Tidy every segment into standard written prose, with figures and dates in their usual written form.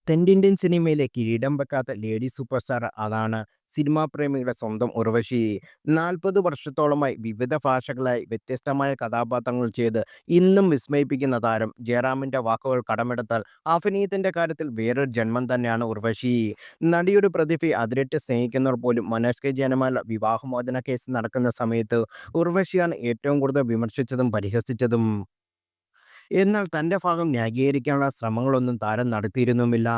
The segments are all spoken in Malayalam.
തെന്നിന്ത്യൻ സിനിമയിലെ കിരീടം വെക്കാത്ത ലേഡി സൂപ്പർ സ്റ്റാർ അതാണ് സിനിമാ പ്രേമികളുടെ സ്വന്തം ഉർവശി. 40 വർഷത്തോളമായി വിവിധ ഭാഷകളായി വ്യത്യസ്തമായ കഥാപാത്രങ്ങൾ ചെയ്ത് ഇന്നും വിസ്മയിപ്പിക്കുന്ന താരം. ജയറാമിന്റെ വാക്കുകൾ കടമെടുത്താൽ അഭിനയത്തിന്റെ കാര്യത്തിൽ വേറൊരു ജന്മം തന്നെയാണ് ഉർവശി. നടിയുടെ പ്രതിഭയെ അതിരിട്ട് സ്നേഹിക്കുന്നവർ പോലും മനോജ് കെ ജയനുമായുള്ള വിവാഹമോചന കേസ് നടക്കുന്ന സമയത്ത് ഉർവശിയാണ് ഏറ്റവും കൂടുതൽ വിമർശിച്ചതും പരിഹസിച്ചതും. എന്നാൽ തൻ്റെ ഭാഗം ന്യായീകരിക്കാനുള്ള ശ്രമങ്ങളൊന്നും താരം നടത്തിയിരുന്നുമില്ല.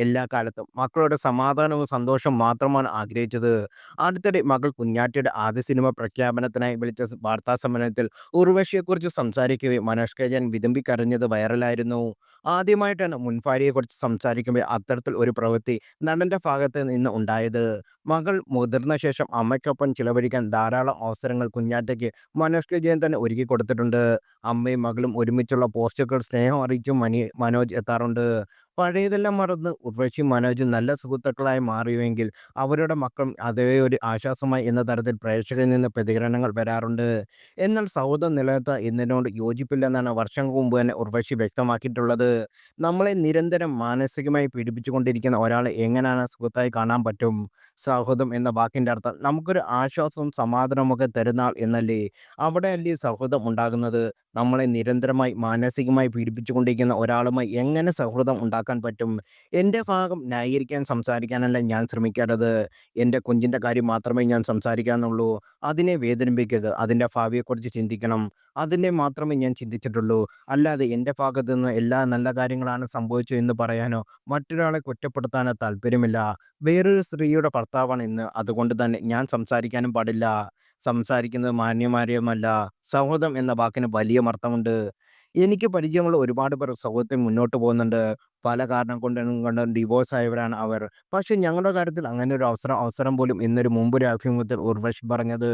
എല്ലാ കാലത്തും മക്കളുടെ സമാധാനവും സന്തോഷവും മാത്രമാണ് ആഗ്രഹിച്ചത്. അടുത്തിടെ മകൾ കുഞ്ഞാറ്റയുടെ ആദ്യ സിനിമ പ്രഖ്യാപനത്തിനായി വിളിച്ച വാർത്താസമ്മേളനത്തിൽ ഉർവശിയെക്കുറിച്ച് സംസാരിക്കവേ മനോജ് കെ ജയൻ വിതുമ്പിക്കരഞ്ഞത് വൈറലായിരുന്നു. ആദ്യമായിട്ടാണ് മുൻ ഭാര്യയെക്കുറിച്ച് സംസാരിക്കുമ്പോൾ അത്തരത്തിൽ ഒരു പ്രവൃത്തി നടൻ്റെ ഭാഗത്ത് നിന്ന് ഉണ്ടായത്. മകൾ മുതിർന്ന ശേഷം അമ്മയ്ക്കൊപ്പം ചിലവഴിക്കാൻ ധാരാളം അവസരങ്ങൾ കുഞ്ഞാറ്റയ്ക്ക് മനോജ് കെ ജയൻ തന്നെ ഒരുക്കി കൊടുത്തിട്ടുണ്ട്. അമ്മയും മകളും ഒരുമിച്ചുള്ള പോസ്റ്റുകൾ സ്നേഹം അറിയിച്ചും മനോജ് എത്താറുണ്ട്. പഴയതെല്ലാം മറന്ന് ഉർവശിയും മനോജും നല്ല സുഹൃത്തുക്കളായി മാറിയുവെങ്കിൽ അവരുടെ മക്കളും അതേ ഒരു ആശ്വാസമായി എന്ന തരത്തിൽ പ്രേക്ഷകരിൽ നിന്ന് പ്രതികരണങ്ങൾ വരാറുണ്ട്. എന്നാൽ സൗഹൃദം നിലനിർത്താൻ എന്നതിനോട് യോജിപ്പില്ലെന്നാണ് വർഷങ്ങൾക്ക് മുമ്പ് തന്നെ ഉർവശി വ്യക്തമാക്കിയിട്ടുള്ളത്. നമ്മളെ നിരന്തരം മാനസികമായി പീഡിപ്പിച്ചുകൊണ്ടിരിക്കുന്ന ഒരാളെ എങ്ങനെയാണ് സുഹൃത്തായി കാണാൻ പറ്റും? സൗഹൃദം എന്ന വാക്കിൻ്റെ അർത്ഥം നമുക്കൊരു ആശ്വാസവും സമാധാനമൊക്കെ തരുന്ന ആൾ എന്നല്ലേ? അവിടെയല്ലേ സൗഹൃദം ഉണ്ടാകുന്നത്? നമ്മളെ നിരന്തരമായി മാനസികമായി പീഡിപ്പിച്ചുകൊണ്ടിരിക്കുന്ന ഒരാളുമായി എങ്ങനെ സൗഹൃദം ഉണ്ടാക്കാൻ പറ്റും? എൻ്റെ ഭാഗം ന്യായീകരിക്കാൻ സംസാരിക്കാനല്ല ഞാൻ ശ്രമിക്കാത്തത്. എൻ്റെ കുഞ്ഞിൻ്റെ കാര്യം മാത്രമേ ഞാൻ സംസാരിക്കാനുള്ളൂ. അതിനെ വേദനിപ്പിക്കരുത്. അതിൻ്റെ ഭാവിയെക്കുറിച്ച് ചിന്തിക്കണം. അതിനെ മാത്രമേ ഞാൻ ചിന്തിച്ചിട്ടുള്ളൂ. അല്ലാതെ എൻ്റെ ഭാഗത്തു നിന്ന് എല്ലാ നല്ല കാര്യങ്ങളാണ് സംഭവിച്ചത് എന്ന് പറയാനോ മറ്റൊരാളെ കുറ്റപ്പെടുത്താനോ താല്പര്യമില്ല. വേറൊരു സ്ത്രീയുടെ ഭർത്താവാണ് ഇന്ന്. അതുകൊണ്ട് തന്നെ ഞാൻ സംസാരിക്കാനും പാടില്ല. സംസാരിക്കുന്നത് മാന്യമാര്യമല്ല. സൗഹൃദം എന്ന വാക്കിന് വലിയ അർത്ഥമുണ്ട്. എനിക്ക് പരിചയമുള്ള ഒരുപാട് പേർ സൗഹൃദത്തിൽ മുന്നോട്ട് പോകുന്നുണ്ട്. പല കാരണം കൊണ്ടും ഡിവോഴ്സ് ആയവരാണ് അവർ. പക്ഷേ ഞങ്ങളുടെ കാര്യത്തിൽ അങ്ങനെ ഒരു അവസരം പോലും ഇന്നൊരു മുമ്പൊരു അഭിമുഖത്തിൽ ഉർവശി പറഞ്ഞത്.